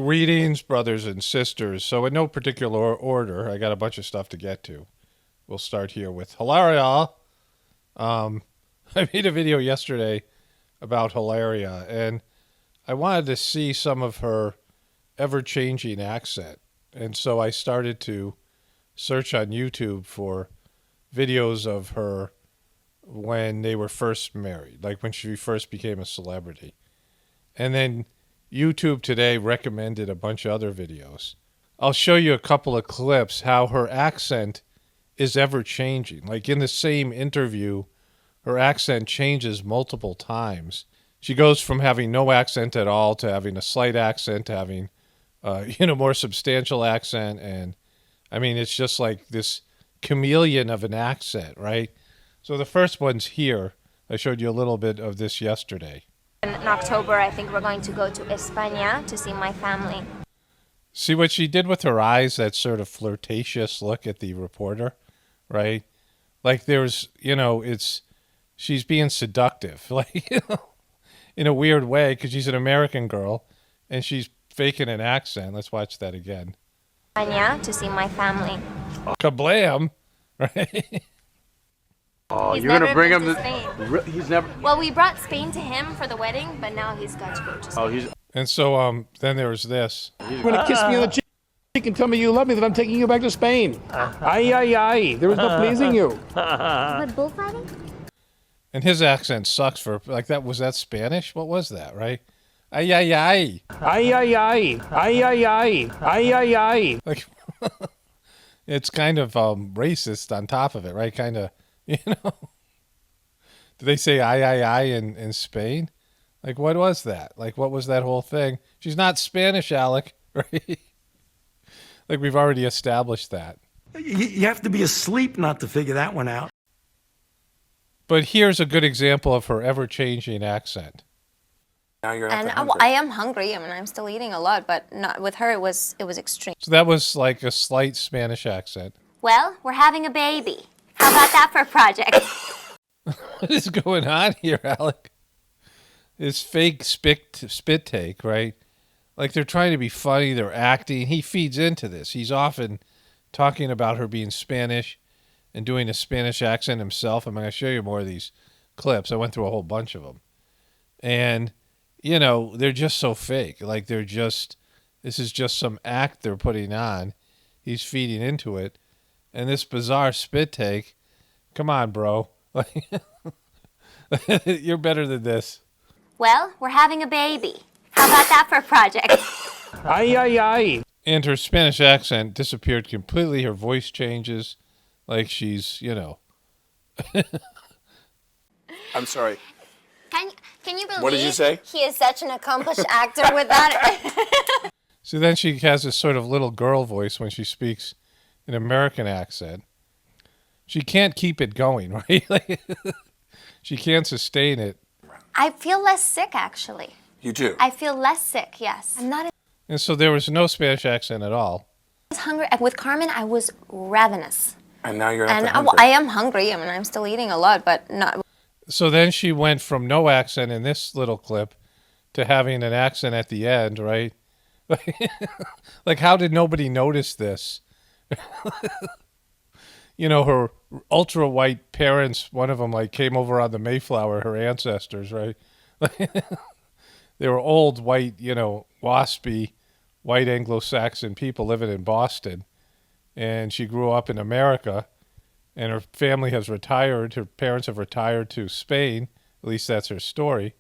Greetings, brothers and sisters. So in no particular order, I got a bunch of stuff to get to. We'll start here with Hilaria. I made a video yesterday about Hilaria, and I wanted to see some of her ever-changing accent. And so I started to search on YouTube for videos of her when they were first married, like when she first became a celebrity. And then YouTube today recommended a bunch of other videos. I'll show you a couple of clips how her accent is ever changing. Like in the same interview, her accent changes multiple times. She goes from having no accent at all to having a slight accent to having, more substantial accent. And I mean, it's just like this chameleon of an accent, right? So the first one's here. I showed you a little bit of this yesterday. In October, I think we're going to go to España to see my family. See what she did with her eyes, that sort of flirtatious look at the reporter, right? Like there's, she's being seductive, like, in a weird way, because she's an American girl and she's faking an accent. Let's watch that again. España to see my family. Kablam, right? Oh, He's you're gonna never bring been him to to Spain. He's never. Well, we brought Spain to him for the wedding, but now he's got to go to Spain. Oh, he's. And so then there was this. You're going to kiss me on the cheek and tell me you love me, that I'm taking you back to Spain. Ay, ay, ay. There was no pleasing you. But bullfighting? And his accent sucks for, like, was that Spanish? What was that, right? Ay, ay, ay. Ay, ay, ay. Ay, ay, ay. Ay, ay, ay. Like, it's kind of racist on top of it, right? Kind of, Did they say ay, ay, ay in Spain? Like, what was that? Like, what was that whole thing? She's not Spanish, Alec, right? Like, we've already established that. You have to be asleep not to figure that one out. But here's a good example of her ever-changing accent. Now you're And I am hungry. I mean, I'm still eating a lot, but not with her. It was extreme. So that was like a slight Spanish accent. Well, we're having a baby. How about that for a project? What is going on here, Alec? This fake spit take, right? Like they're trying to be funny, they're acting. He feeds into this. He's often talking about her being Spanish and doing a Spanish accent himself. I'm going to show you more of these clips. I went through a whole bunch of them. And, they're just so fake. Like this is just some act they're putting on. He's feeding into it. And this bizarre spit take, come on, bro. Like, you're better than this. Well, we're having a baby. How about that for a project? Ay, ay, ay. And her Spanish accent disappeared completely. Her voice changes like she's, I'm sorry. Can you believe What did you say? he is such an accomplished actor with that? So then she has this sort of little girl voice when she speaks an American accent. She can't keep it going, right? Like, she can't sustain it. I feel less sick, actually. You do. I feel less sick, yes. I'm not And so there was no Spanish accent at all. as hungry. With Carmen, I was ravenous. And now you're And hungry. I am hungry. I mean, I'm still eating a lot, but not. So then she went from no accent in this little clip to having an accent at the end, right? Like, how did nobody notice this? Her ultra white parents, one of them like came over on the Mayflower, her ancestors, right? They were old white, waspy, white Anglo-Saxon people living in Boston. And she grew up in America, and her family has retired. Her parents have retired to Spain. At least that's her story.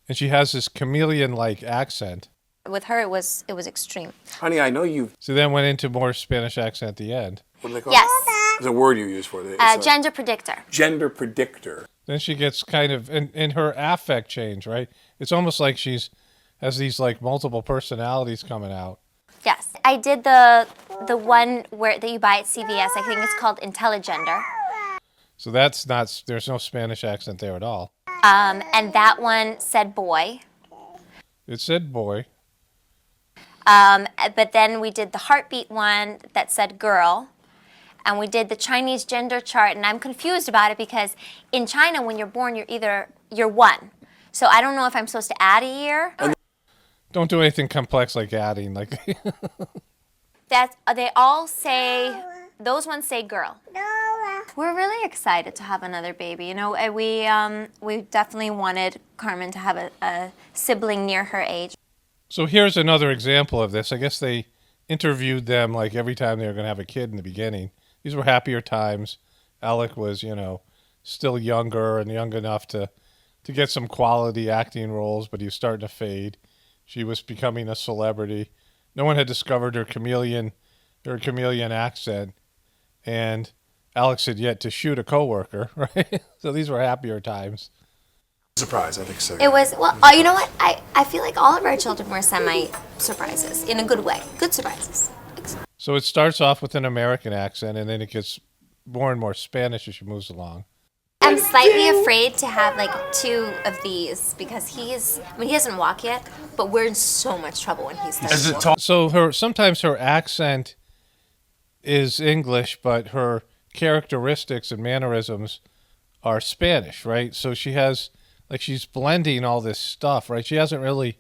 And she has this chameleon-like accent. With her, it was extreme. Honey, I know you've. So then went into more Spanish accent at the end. What do they call Yes. it? There's a word you use for it. It's Gender predictor. gender predictor. Then she gets kind of in her affect change, right? It's almost like has these like multiple personalities coming out. Yes. I did the one that you buy at CVS. I think it's called Intelligender. So that's not, there's no Spanish accent there at all. And that one said boy. It said boy. But then we did the heartbeat one that said girl. And we did the Chinese gender chart. And I'm confused about it because in China, when you're born, you're one. So I don't know if I'm supposed to add a year. Don't do anything complex like adding. Like That they all say, those ones say girl. We're really excited to have another baby. You know, we definitely wanted Carmen to have a sibling near her age. So here's another example of this. I guess they interviewed them like every time they were going to have a kid in the beginning. These were happier times. Alec was, still younger and young enough to get some quality acting roles, but he was starting to fade. She was becoming a celebrity. No one had discovered her chameleon accent, and Alex had yet to shoot a coworker, right? So these were happier times. Surprise, I think so. It was, well, you know what? I feel like all of our children were semi-surprises, in a good way. Good surprises. So it starts off with an American accent, and then it gets more and more Spanish as she moves along. I'm slightly afraid to have like two of these because he doesn't walk yet, but we're in so much trouble when he starts walking. So sometimes her accent is English, but her characteristics and mannerisms are Spanish, right? So she has, like, she's blending all this stuff, right? She hasn't really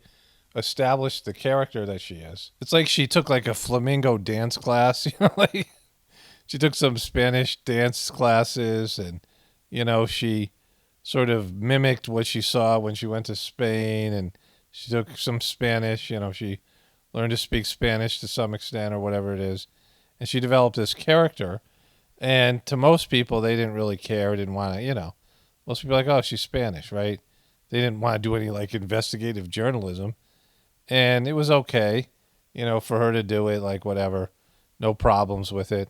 established the character that she is. It's like she took like a flamenco dance class, like she took some Spanish dance classes, and she sort of mimicked what she saw when she went to Spain, and she took some Spanish, she learned to speak Spanish to some extent or whatever it is. And she developed this character. And to most people, they didn't really care, didn't want to, most people are like, oh, she's Spanish, right? They didn't want to do any like investigative journalism. And it was okay, for her to do it, like whatever, no problems with it.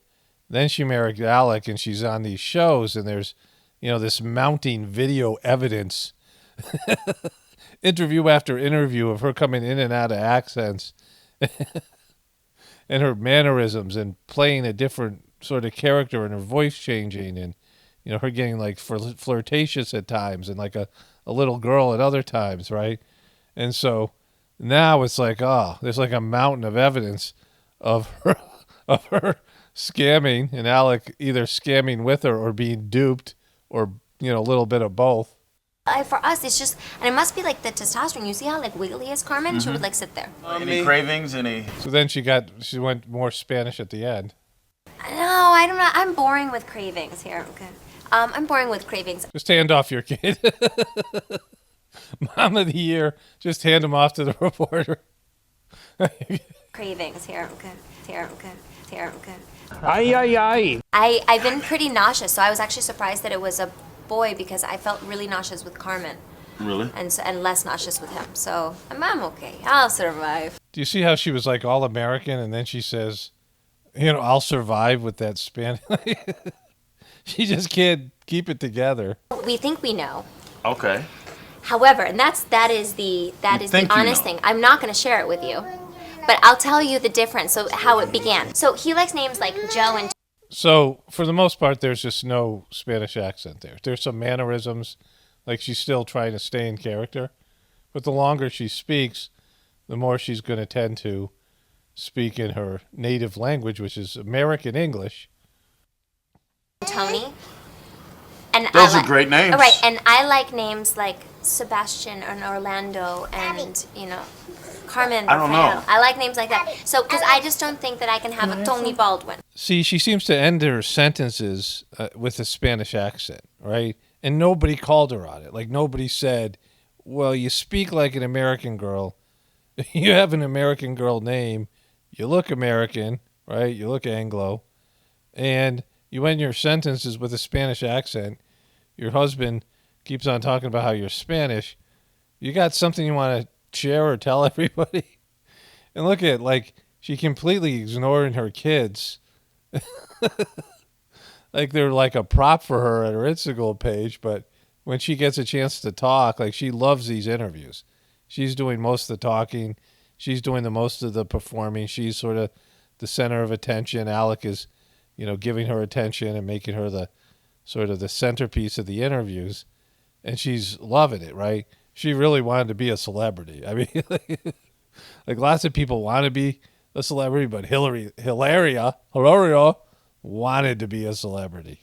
Then she married Alec, and she's on these shows, and there's, this mounting video evidence, interview after interview of her coming in and out of accents and her mannerisms and playing a different sort of character and her voice changing and, her getting like flirtatious at times and like a little girl at other times, right? And so now it's like, oh, there's like a mountain of evidence of her scamming, and Alec either scamming with her or being duped, or a little bit of both. For us, it's just, and it must be like the testosterone. You see how like wiggly is Carmen? Mm-hmm. She would like sit there. Any cravings? So then she went more Spanish at the end. No, I don't know. I'm boring with cravings here. Okay. I'm boring with cravings. Just hand off your kid. Mom of the year. Just hand him off to the reporter. Cravings here. Okay. Here. Okay. Here. Okay. Ay. I've been pretty nauseous, so I was actually surprised that it was a boy because I felt really nauseous with Carmen. Really? And less nauseous with him. So I'm okay. I'll survive. Do you see how she was like all American, and then she says, I'll survive with that Spanish? She just can't keep it together. We think we know. Okay. However, and that is the honest thing. I'm not going to share it with you, but I'll tell you the difference. So how it began. So he likes names like Joe and. So for the most part, there's just no Spanish accent there. There's some mannerisms, like she's still trying to stay in character, but the longer she speaks, the more she's going to tend to speak in her native language, which is American English. Tony. And those are great names. Right, and I like names like Sebastian and Orlando and, Carmen. I don't know. I like names like that. So, because I just don't think that I can have a Tony Baldwin. See, she seems to end her sentences with a Spanish accent, right? And nobody called her on it. Like, nobody said, well, you speak like an American girl. You have an American girl name. You look American, right? You look Anglo. And you end your sentences with a Spanish accent. Your husband keeps on talking about how you're Spanish. You got something you want to share or tell everybody? And look at, like, she completely ignoring her kids. Like they're like a prop for her at her Instagram page. But when she gets a chance to talk, like, she loves these interviews. She's doing most of the talking. She's doing the most of the performing. She's sort of the center of attention. Alec is, giving her attention and making her the sort of the centerpiece of the interviews. And she's loving it, right? She really wanted to be a celebrity. I mean, like lots of people want to be a celebrity, but Hilaria wanted to be a celebrity.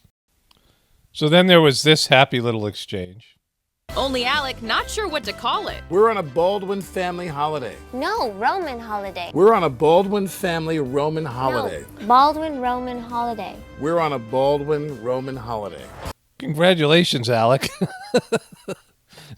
So then there was this happy little exchange. Only Alec not sure what to call it. We're on a Baldwin family holiday. No, Roman holiday. We're on a Baldwin family Roman holiday. No, Baldwin Roman holiday. We're on a Baldwin Roman holiday. Congratulations, Alec.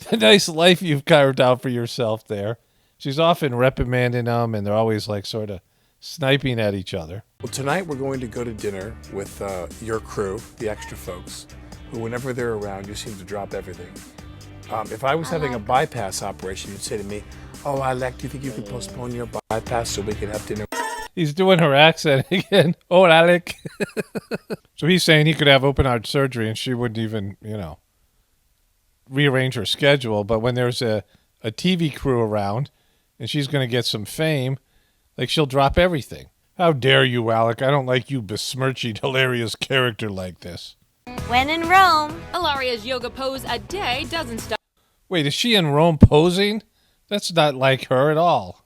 The nice life you've carved out for yourself there. She's often reprimanding them, and they're always like sort of sniping at each other. Well, tonight we're going to go to dinner with your crew, the extra folks, who whenever they're around, you seem to drop everything. If I was having a bypass operation, you'd say to me, "Oh, Alec, do you think you could postpone your bypass so we can have dinner?" He's doing her accent again. Oh, Alec. So he's saying he could have open heart surgery and she wouldn't even, rearrange her schedule. But when there's a TV crew around and she's going to get some fame, like she'll drop everything. How dare you, Alec? I don't like you besmirching Hilaria's character like this. When in Rome. Hilaria's yoga pose a day doesn't stop Wait, is she in Rome posing? That's not like her at all.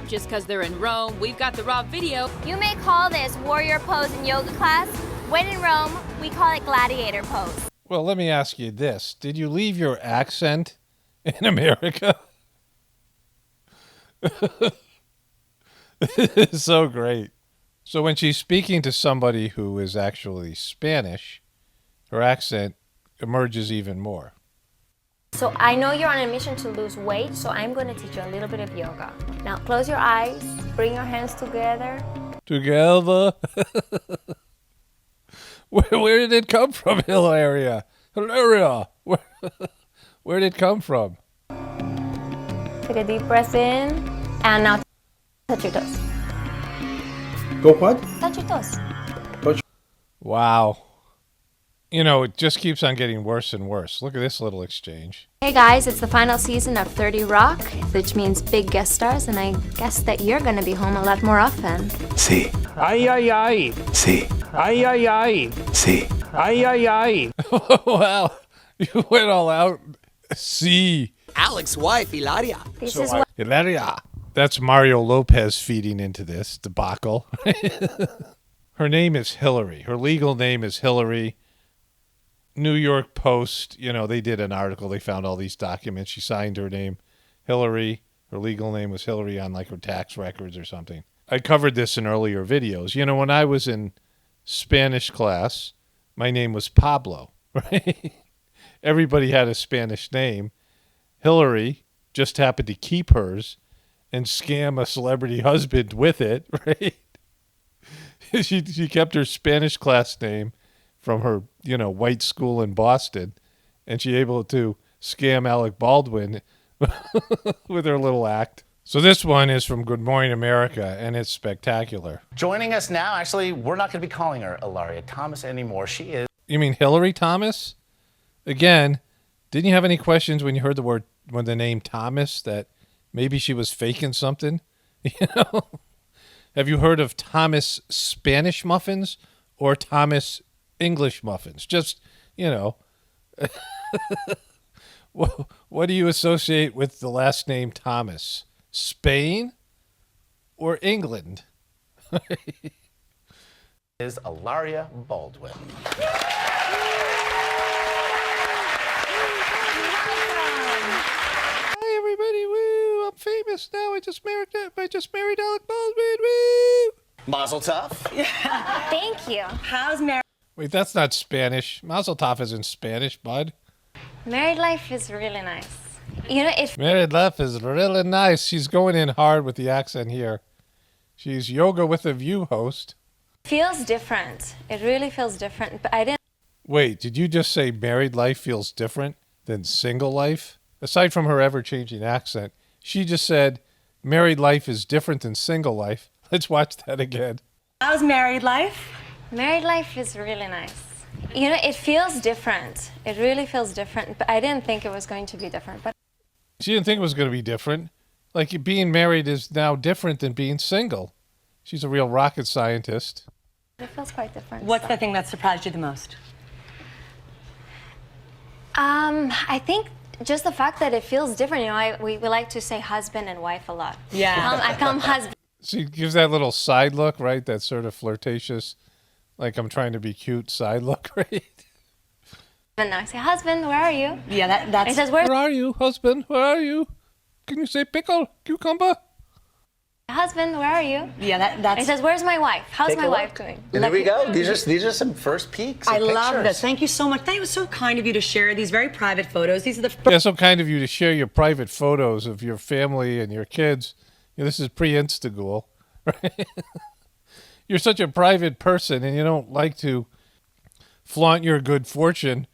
just because they're in Rome. We've got the raw video. You may call this warrior pose in yoga class. When in Rome, we call it gladiator pose. Well, let me ask you this. Did you leave your accent in America? It's so great. So when she's speaking to somebody who is actually Spanish, her accent emerges even more. So I know you're on a mission to lose weight, so I'm going to teach you a little bit of yoga. Now close your eyes, bring your hands together. Together? Where did it come from, Hilaria? Hilaria! Where did it come from? Take a deep breath in, and now touch your toes. Go what? Touch your toes. Wow. It just keeps on getting worse and worse. Look at this little exchange. Hey guys, it's the final season of 30 Rock, which means big guest stars, and I guess that you're going to be home a lot more often. See. Ay, ay, ay. See. Ay, ay, ay. See. Ay, ay, ay. Wow. You went all out. See. Alec's wife, Hilaria. This is what Hilaria. That's Mario Lopez feeding into this debacle. Her name is Hillary. Her legal name is Hillary. New York Post, they did an article. They found all these documents. She signed her name, Hillary. Her legal name was Hillary on like her tax records or something. I covered this in earlier videos. When I was in Spanish class, my name was Pablo, right? Everybody had a Spanish name. Hillary just happened to keep hers and scam a celebrity husband with it, right? She kept her Spanish class name from her, white school in Boston, and she able to scam Alec Baldwin with her little act. So this one is from Good Morning America, and it's spectacular. Joining us now, actually, we're not going to be calling her Hilaria Thomas anymore. She is. You mean Hillary Thomas? Again, didn't you have any questions when you heard the name Thomas, that maybe she was faking something? Have you heard of Thomas Spanish muffins or Thomas English muffins? Just, what do you associate with the last name Thomas? Spain or England? Is Hilaria Baldwin. Hi everybody, woo! I'm famous now. I just married Alec Baldwin, woo! Mazel tov. Thank you. How's marriage? Wait, that's not Spanish. Mazel tov is in Spanish, bud. Married life is really nice. Married life is really nice. She's going in hard with the accent here. She's Yoga with a View host. Feels different. It really feels different, but I didn't. Wait, did you just say married life feels different than single life? Aside from her ever-changing accent, she just said married life is different than single life. Let's watch that again. How's married life? Married life is really nice. It feels different. It really feels different, but I didn't think it was going to be different. But She didn't think it was going to be different. Like, being married is now different than being single. She's a real rocket scientist. it feels quite different. What's the thing that surprised you the most? I think just the fact that it feels different. We like to say husband and wife a lot. Yeah. I come husband. She gives that little side look, right? That sort of flirtatious, like I'm trying to be cute side look, right? And I say, husband, where are you? Yeah, that's. He says, where's Where are you, husband? Where are you? Can you say pickle, cucumber? husband, where are you? Yeah, that's. He says, where's my wife? How's Take my a wife look. doing? And there we go. These are some first peeks. I of love pictures. this. Thank you so much. That was so kind of you to share these very private photos. These are the Yeah, so kind of you to share your private photos of your family and your kids. This is pre-Instagool, right? You're such a private person, and you don't like to flaunt your good fortune.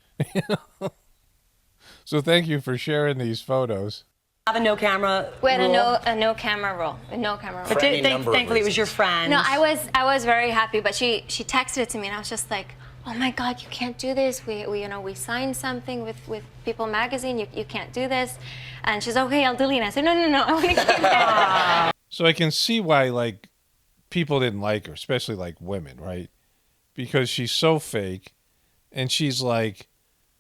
So thank you for sharing these photos. have a no camera. We had rule. a no camera rule. A no camera rule. For any number of Thankfully, it was your reasons. friend. No, I was very happy, but she texted it to me, and I was just like, oh my God, you can't do this. We signed something with People Magazine. You can't do this. And she's okay, I'll delete it. I said, no, I want to keep it. So I can see why, like, people didn't like her, especially, like, women, right? Because she's so fake, and she's, like,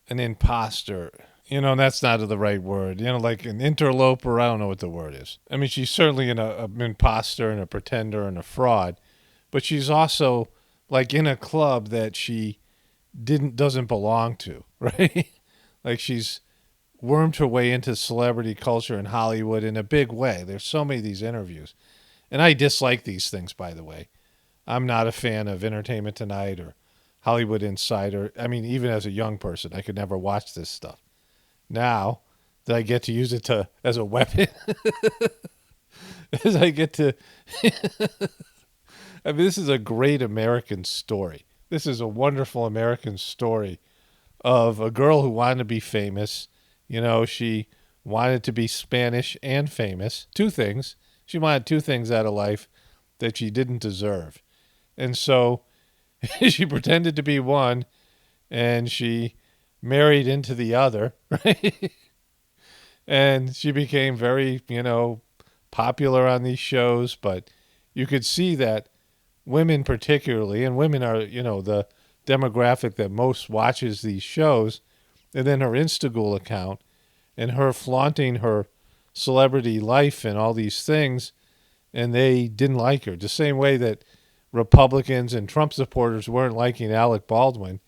an imposter. And that's not the right word. Like an interloper. I don't know what the word is. I mean, she's certainly an imposter and a pretender and a fraud, but she's also, like, in a club that she doesn't belong to, right? Like, she's wormed her way into celebrity culture in Hollywood in a big way. There's so many of these interviews. And I dislike these things, by the way. I'm not a fan of Entertainment Tonight or Hollywood Insider. I mean, even as a young person, I could never watch this stuff. Now that I get to use it as a weapon, as I get to... I mean, this is a great American story. This is a wonderful American story of a girl who wanted to be famous. She wanted to be Spanish and famous. Two things. She wanted two things out of life that she didn't deserve. And so she pretended to be one, and she married into the other, right? And she became very, popular on these shows. But you could see that women particularly, and women are, the demographic that most watches these shows, and then her Instagram account and her flaunting her celebrity life and all these things, and they didn't like her. The same way that Republicans and Trump supporters weren't liking Alec Baldwin,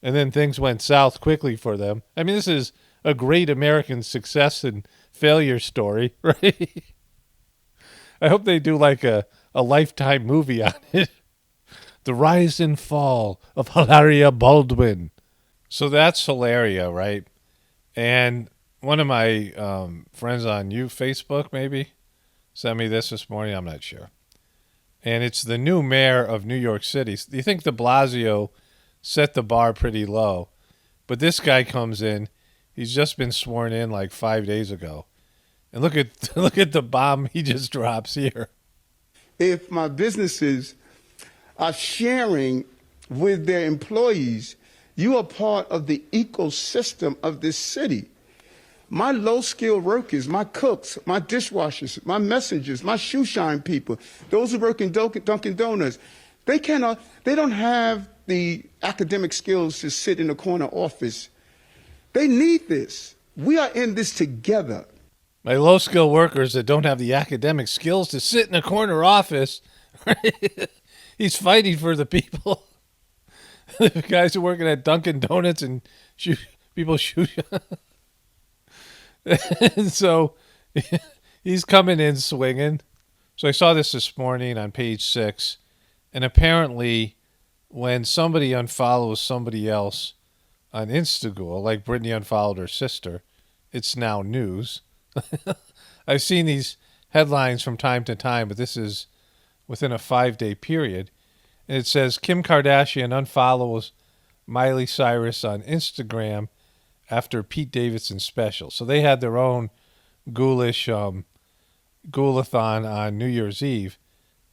and then things went south quickly for them. I mean, this is a great American success and failure story, right? I hope they do like a Lifetime movie on it. The rise and fall of Hilaria Baldwin. So that's Hilaria, right? And one of my friends on Facebook maybe sent me this morning. I'm not sure. And it's the new mayor of New York City. Do you think de Blasio set the bar pretty low? But this guy comes in. He's just been sworn in like 5 days ago. And look at the bomb he just drops here. If my businesses are sharing with their employees, you are part of the ecosystem of this city. My low-skilled workers, my cooks, my dishwashers, my messengers, my shoe shine people, those who work in Dunkin' Donuts, they don't have the academic skills to sit in a corner office. They need this. We are in this together. My low-skilled workers that don't have the academic skills to sit in a corner office. He's fighting for the people. The guys who are working at Dunkin' Donuts and people shoot. And so he's coming in swinging. So I saw this morning on page 6. And apparently when somebody unfollows somebody else on Instagram, like Brittany unfollowed her sister, it's now news. I've seen these headlines from time to time, but this is within a 5-day period. And it says, Kim Kardashian unfollows Miley Cyrus on Instagram after Pete Davidson special. So they had their own ghoulish ghoulathon on New Year's Eve.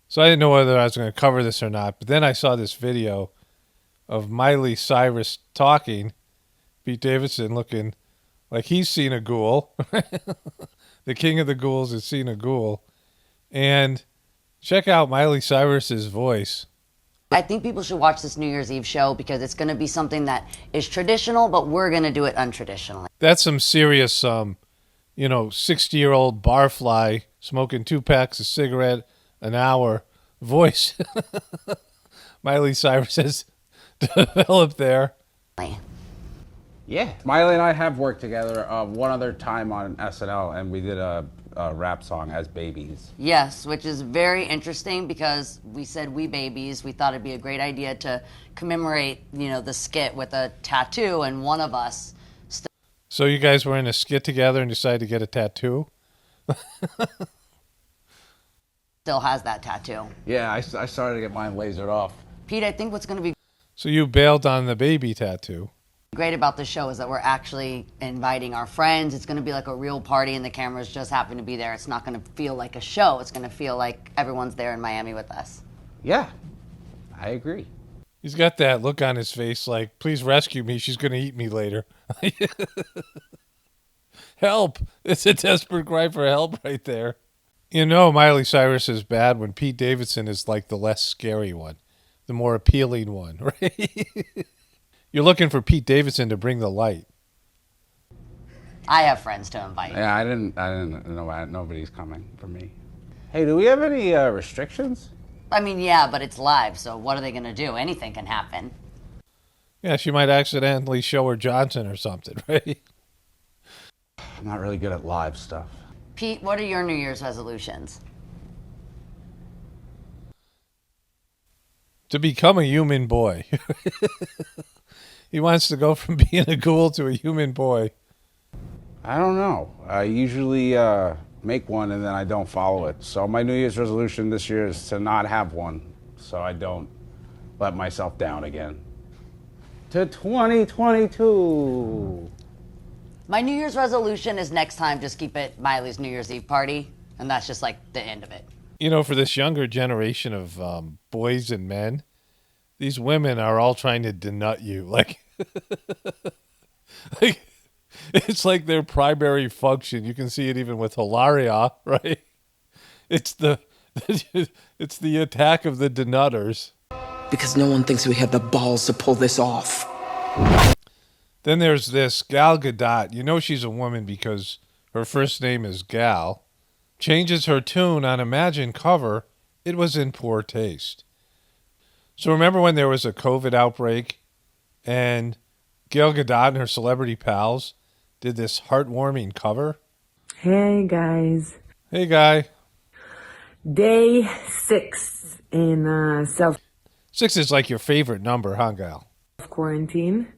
So I didn't know whether I was going to cover this or not. But then I saw this video of Miley Cyrus talking, Pete Davidson looking like he's seen a ghoul. The king of the ghouls has seen a ghoul. And check out Miley Cyrus's voice. I think people should watch this New Year's Eve show because it's going to be something that is traditional, but we're going to do it untraditionally. That's some serious, 60-year-old barfly smoking 2 packs of cigarette an hour voice. Miley Cyrus has developed there. Yeah. Miley and I have worked together one other time on SNL, and we did a rap song as babies. Yes, which is very interesting because we said we babies. We thought it'd be a great idea to commemorate, the skit with a tattoo, and one of us So you guys were in a skit together and decided to get a tattoo? still has that tattoo. Yeah, I started to get mine lasered off. Pete, I think what's going to be So you bailed on the baby tattoo. great about this show is that we're actually inviting our friends. It's going to be like a real party, and the cameras just happen to be there. It's not going to feel like a show. It's going to feel like everyone's there in Miami with us. Yeah, I agree. He's got that look on his face like, please rescue me. She's going to eat me later. Help. It's a desperate cry for help right there. Miley Cyrus is bad when Pete Davidson is like the less scary one, the more appealing one, right? You're looking for Pete Davidson to bring the light. I have friends to invite. Yeah, I didn't know nobody's coming for me. Hey, do we have any restrictions? I mean, yeah, but it's live, so what are they going to do? Anything can happen. Yeah, she might accidentally show her Johnson or something, right? I'm not really good at live stuff. Pete, what are your New Year's resolutions? To become a human boy. He wants to go from being a ghoul to a human boy. I don't know. I usually make one and then I don't follow it. So my New Year's resolution this year is to not have one, so I don't let myself down again. To 2022. My New Year's resolution is next time just keep it Miley's New Year's Eve party, and that's just like the end of it. For this younger generation of boys and men, these women are all trying to denut you. Like it's like their primary function. You can see it even with Hilaria, right? It's the attack of the denutters. Because no one thinks we have the balls to pull this off. Then there's this Gal Gadot. She's a woman because her first name is Gal. Changes her tune on Imagine cover. It was in poor taste. So remember when there was a COVID outbreak and Gal Gadot and her celebrity pals did this heartwarming cover? Hey, guys. Hey, guy. Day 6 in 6 is like your favorite number, huh, Gal? Quarantine.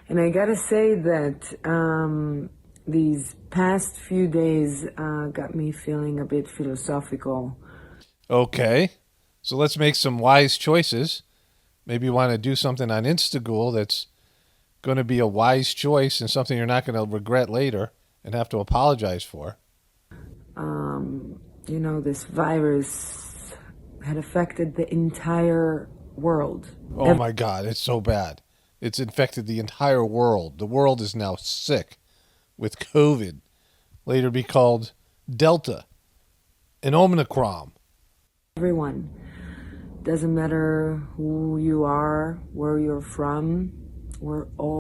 And I gotta say that these past few days got me feeling a bit philosophical. Okay. So let's make some wise choices. Maybe you want to do something on Instagool that's going to be a wise choice and something you're not going to regret later and have to apologize for. This virus had affected the entire world. Oh my God, it's so bad. It's infected the entire world. The world is now sick with COVID, later be called Delta and Omicron. Everyone. Doesn't matter who you are, where you're from, we're all...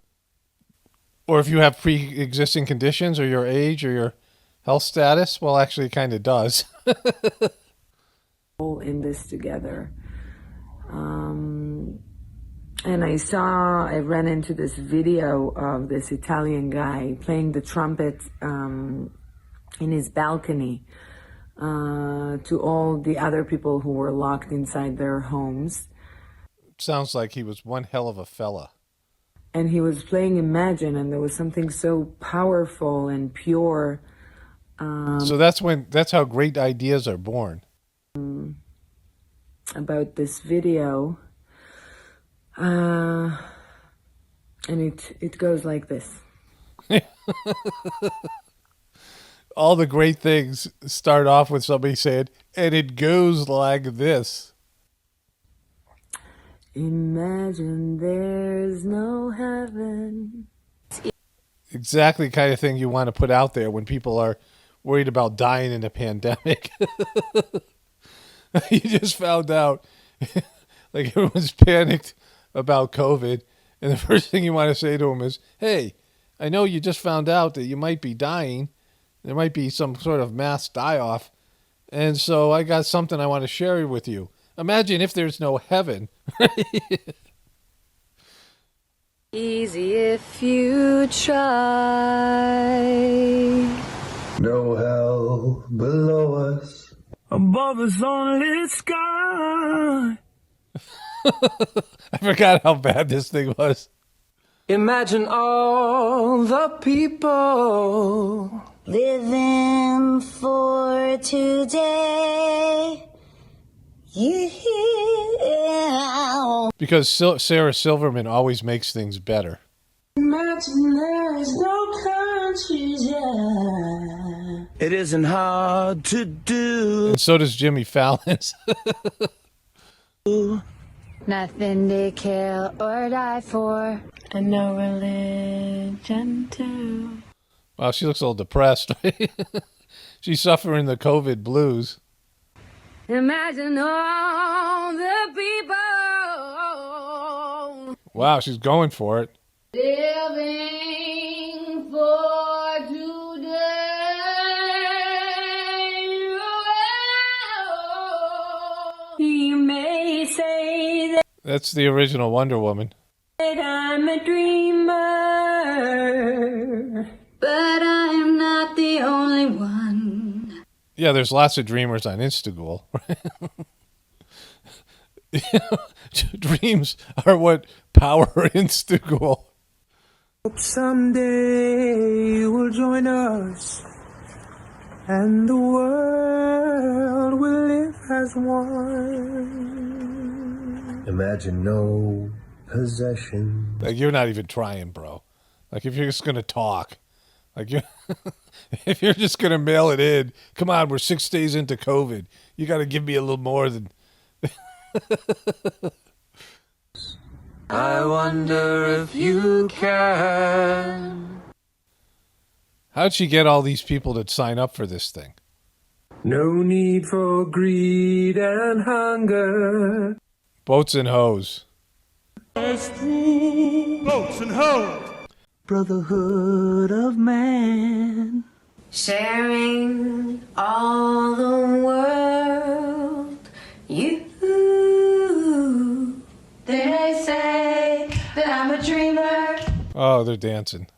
Or if you have pre-existing conditions or your age or your health status, well, actually it kind of does. all in this together. And I ran into this video of this Italian guy playing the trumpet in his balcony to all the other people who were locked inside their homes. Sounds like he was one hell of a fella. And he was playing Imagine, and there was something so powerful and pure. So that's how great ideas are born. About this video. And it goes like this. All the great things start off with somebody saying, and it goes like this. Imagine there's no heaven. Exactly the kind of thing you want to put out there when people are worried about dying in a pandemic. You just found out, like everyone's panicked about COVID, and the first thing you want to say to them is, hey, I know you just found out that you might be dying. There might be some sort of mass die-off, and so I got something I want to share with you. Imagine if there's no heaven. Easy if you try. No hell below us. Above us only sky. I forgot how bad this thing was. Imagine all the people living for today. Yeah. Because Sarah Silverman always makes things better. Imagine there's no countries, yeah. It isn't hard to do. And so does Jimmy Fallon's. Nothing to kill or die for, and no religion too. Wow, she looks a little depressed. She's suffering the COVID blues. Imagine all the people Wow, she's going for it. living for today. You may say that That's the original Wonder Woman. I'm a dreamer, but I'm not the only one. Yeah, there's lots of dreamers on Instagram. Dreams are what power Instagram. Hope someday you will join us, and the world will live as one. Imagine no possession. Like, you're not even trying, bro. Like, if you're just gonna talk, like, if you're just gonna mail it in, come on, we're 6 days into COVID. You got to give me a little more than. I wonder if you can. How'd she get all these people to sign up for this thing? No need for greed and hunger. Boats and hoes. Boats and hoes. Brotherhood of man. Sharing all the world. You. They say that I'm a dreamer. Oh, they're dancing.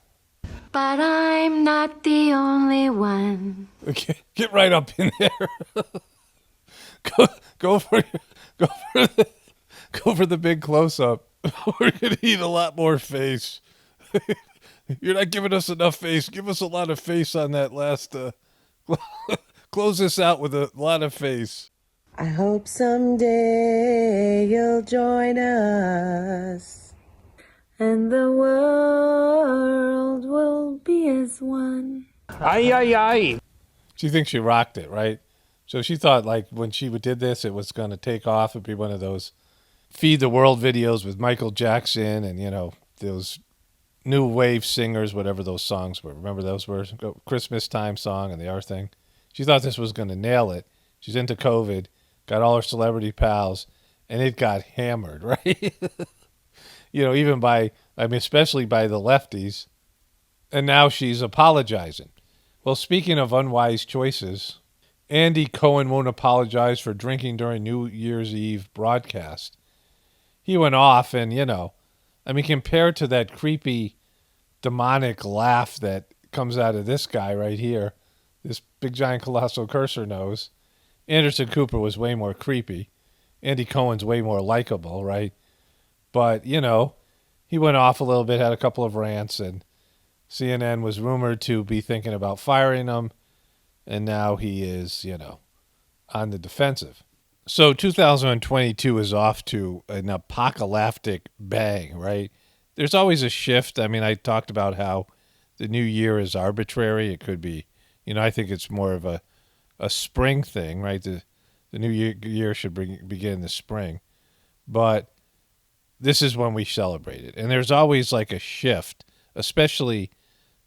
But I'm not the only one. Okay, get right up in there. go for the big close up. We're gonna need a lot more face. You're not giving us enough face. Give us a lot of face on that last. Close this out with a lot of face. I hope someday you'll join us, And the world will be as one. Ay, ay, ay. She thinks she rocked it, right? So she thought, like, when she did this, it was going to take off and be one of those feed the world videos with Michael Jackson and, you know, those new wave singers, whatever those songs were. Remember those were Christmas time song and the other thing? She thought this was going to nail it. She's into COVID, got all her celebrity pals, and it got hammered, right? You know, even especially by the lefties. And now she's apologizing. Well, speaking of unwise choices, Andy Cohen won't apologize for drinking during New Year's Eve broadcast. He went off and, you know, I mean, compared to that creepy demonic laugh that comes out of this guy right here, this big giant colossal cursor nose, Anderson Cooper was way more creepy. Andy Cohen's way more likable, right? But, you know, he went off a little bit, had a couple of rants, and CNN was rumored to be thinking about firing him, and now he is, you know, on the defensive. So 2022 is off to an apocalyptic bang, right? There's always a shift. I mean, I talked about how the new year is arbitrary. It could be, you know, I think it's more of a spring thing, right? The new year should begin in the spring. But this is when we celebrate it. And there's always like a shift, especially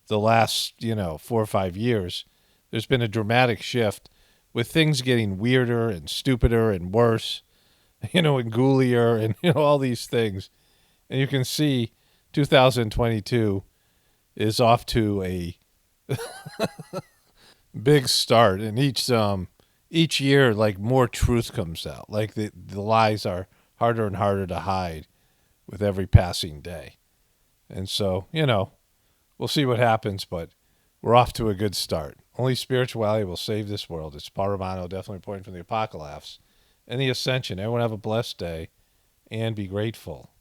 the last, 4 or 5 years. There's been a dramatic shift with things getting weirder and stupider and worse, and ghoulier and, all these things. And you can see 2022 is off to a big start. And each year, like, more truth comes out. Like the lies are harder and harder to hide with every passing day. And so, you know, we'll see what happens, but we're off to a good start. Only spirituality will save this world. It's Paul Romano, definitely pointing from the Apocalaughs and the Ascension. Everyone have a blessed day and be grateful.